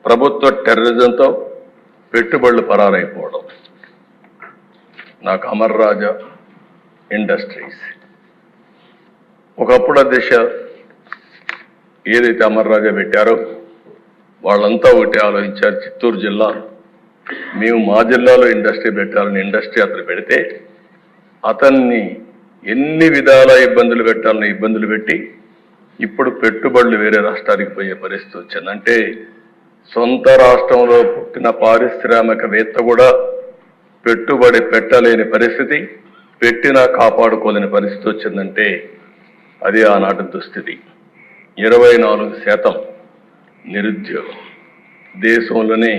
ప్రభుత్వ టెర్రరిజంతో పెట్టుబడులు పరారైపోవడం. నాకు అమర్ రాజా ఇండస్ట్రీస్ ఒకప్పుడు దిశ ఏదైతే అమర్ రాజా పెట్టారో వాళ్ళంతా ఒకటి ఆలోచించారు. చిత్తూరు జిల్లా మేము మా జిల్లాలో ఇండస్ట్రీ పెట్టాలని ఇండస్ట్రీ అతను పెడితే అతన్ని ఎన్ని విధాల ఇబ్బందులు పెట్టాలని ఇబ్బందులు పెట్టి ఇప్పుడు పెట్టుబడులు వేరే రాష్ట్రానికి పోయే పరిస్థితి వచ్చింది. అంటే సొంత రాష్ట్రంలో పుట్టిన పారిశ్రామికవేత్త కూడా పెట్టుబడి పెట్టలేని పరిస్థితి, పెట్టినా కాపాడుకోలేని పరిస్థితి వచ్చిందంటే అది ఆనాటి దుస్థితి. 24% నిరుద్యోగం, దేశంలోనే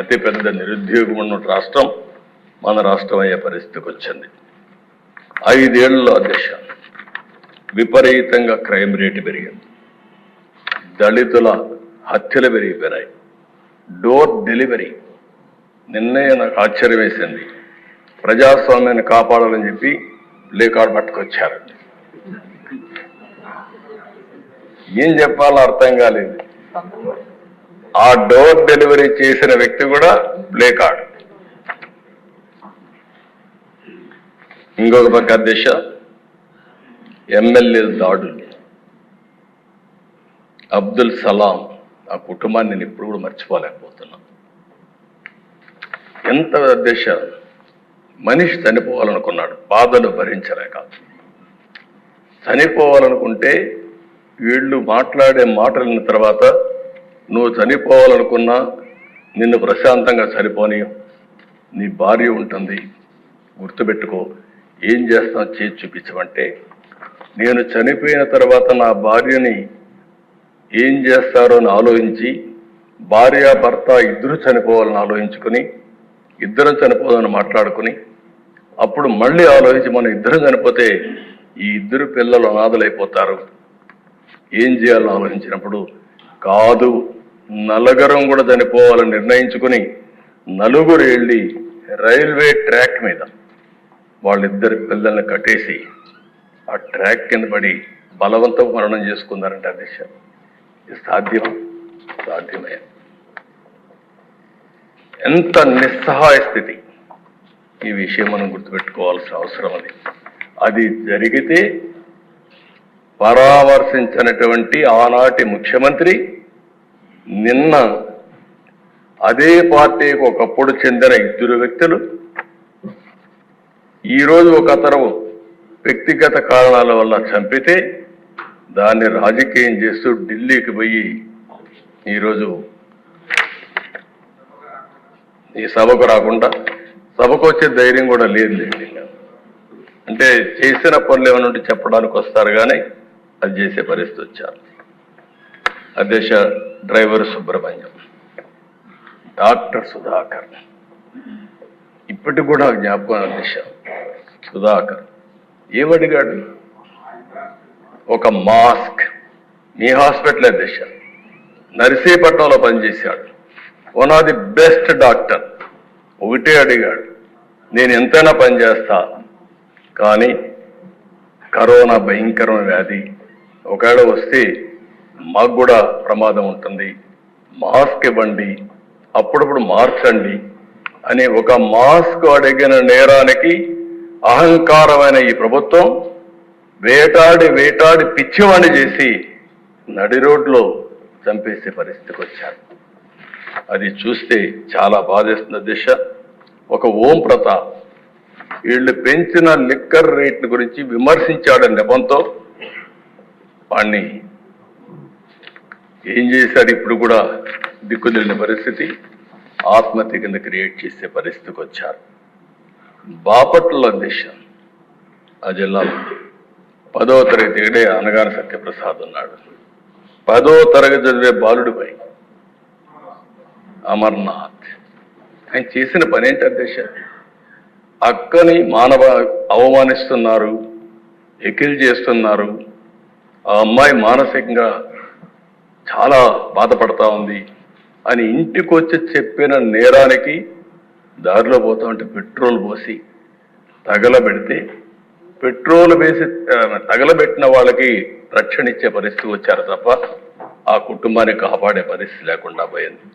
అతిపెద్ద నిరుద్యోగం ఉన్న రాష్ట్రం మన రాష్ట్రం అయ్యే పరిస్థితికి వచ్చింది. 5 ఏళ్లలో దిశ విపరీతంగా క్రైమ్ రేటు పెరిగింది, దళితుల హత్యలు పెరిగిపోయినాయి, డోర్ డెలివరీ. నిన్నే నాకు ఆశ్చర్యం వేసింది, ప్రజాస్వామ్యాన్ని కాపాడాలని చెప్పి ప్లే కార్డు పట్టుకొచ్చారు. ఏం చెప్పాలో అర్థం కాలేదు. ఆ డోర్ డెలివరీ చేసిన వ్యక్తి కూడా ప్లే కార్డు. ఇంకొక పక్క దిశ ఎమ్మెల్యే దాడులు. అబ్దుల్ సలాం ఆ కుటుంబాన్ని నేను ఇప్పుడు కూడా మర్చిపోలేకపోతున్నా. ఎంత దిశ మనిషి చనిపోవాలనుకున్నాడు, బాధలు భరించలేక. చనిపోవాలనుకుంటే వీళ్ళు మాట్లాడే మాటల తర్వాత నువ్వు చనిపోవాలనుకున్నా నిన్ను ప్రశాంతంగా చనిపోని నీ భార్య ఉంటుంది, గుర్తుపెట్టుకో, ఏం చేస్తావు చేసి చూపించమంటే నేను చనిపోయిన తర్వాత నా భార్యని ఏం చేస్తారో అని ఆలోచించి భార్య భర్త ఇద్దరు చనిపోవాలని ఆలోచించుకుని ఇద్దరం చనిపోవాలని మాట్లాడుకుని అప్పుడు మళ్ళీ ఆలోచించి మనం ఇద్దరం చనిపోతే ఈ ఇద్దరు పిల్లలు అనాథలైపోతారు, ఏం చేయాలని ఆలోచించినప్పుడు కాదు నలుగురం కూడా చనిపోవాలని నిర్ణయించుకుని నలుగురు వెళ్ళి రైల్వే ట్రాక్ మీద వాళ్ళిద్దరి పిల్లల్ని కట్టేసి ఆ ట్రాక్ కింద పడి బలవంతం మరణం చేసుకున్నారంటే అది సాధ్యమే. ఎంత నిస్సహాయ స్థితి. ఈ విషయం మనం గుర్తుపెట్టుకోవాల్సిన అవసరం అది జరిగితే పరామర్శించినటువంటి ఆనాటి ముఖ్యమంత్రి నిన్న అదే పార్టీకి ఒకప్పుడు చెందిన ఇద్దరు వ్యక్తులు ఈరోజు ఒక అతను వ్యక్తిగత కారణాల వల్ల చంపితే దాన్ని రాజకీయం చేస్తూ ఢిల్లీకి పోయి ఈరోజు ఈ సభకు రాకుండా, సభకు వచ్చే ధైర్యం కూడా లేదు. అంటే చేసిన పనులు ఏమైనా ఉంటే చెప్పడానికి వస్తారు కానీ అది చేసే పరిస్థితి వచ్చారు. అధ్యక్ష డ్రైవర్ సుబ్రహ్మణ్యం, డాక్టర్ సుధాకర్ ఇప్పటికి కూడా జ్ఞాపకం. అధ్యక్ష సుధాకర్ ఏమడిగాడు? ఒక మాస్క్. మీ హాస్పిటల్ అధ్యక్ష నర్సీపట్నంలో పనిచేశాడు, one of the best doctor. ఒకటే అడిగాడు, నేను ఎంతైనా పనిచేస్తా కానీ కరోనా భయంకరమైన వ్యాధి, ఒకవేళ వస్తే మాకు కూడా ప్రమాదం ఉంటుంది, మాస్క్ ఇవ్వండి, అప్పుడప్పుడు మార్చండి అని ఒక మాస్క్ అడిగిన నేరానికి అహంకారమైన ఈ ప్రభుత్వం వేటాడి పిచ్చివాణి చేసి నడి రోడ్లో చంపేసే పరిస్థితికి వచ్చారు. అది చూస్తే చాలా బాధేస్తున్న దిశ. ఒక ఓం ప్రతాప్ వీళ్ళు పెంచిన లిక్కర్ రేట్ల గురించి విమర్శించాడని నెపంతో వాణ్ణి ఏం చేశాడు, ఇప్పుడు కూడా దిక్కుదిలిన పరిస్థితి, ఆత్మహత్య కింద క్రియేట్ చేసే పరిస్థితికి వచ్చారు. బాపట్ల దిశ ఆ జిల్లాలో 10వ తరగతి అనగాన సత్యప్రసాద్ ఉన్నాడు. 10వ తరగతి చదివే బాలుడిపై అమర్నాథ్ ఆయన చేసిన పని ఏంటి అధ్యక్ష? అక్కని అవమానిస్తున్నారు, ఎకిల్ చేస్తున్నారు. ఆ అమ్మాయి మానసికంగా చాలా బాధపడతా ఉంది అని ఇంటికి వచ్చి చెప్పిన నేరానికి దారిలో పోతా ఉంటే పెట్రోల్ పోసి తగలబెడితే పెట్రోల్ వేసి తగలబెట్టిన వాళ్ళకి రక్షణ ఇచ్చే పరిస్థితి వచ్చారు తప్ప ఆ కుటుంబాన్ని కాపాడే పరిస్థితి లేకుండా పోయింది.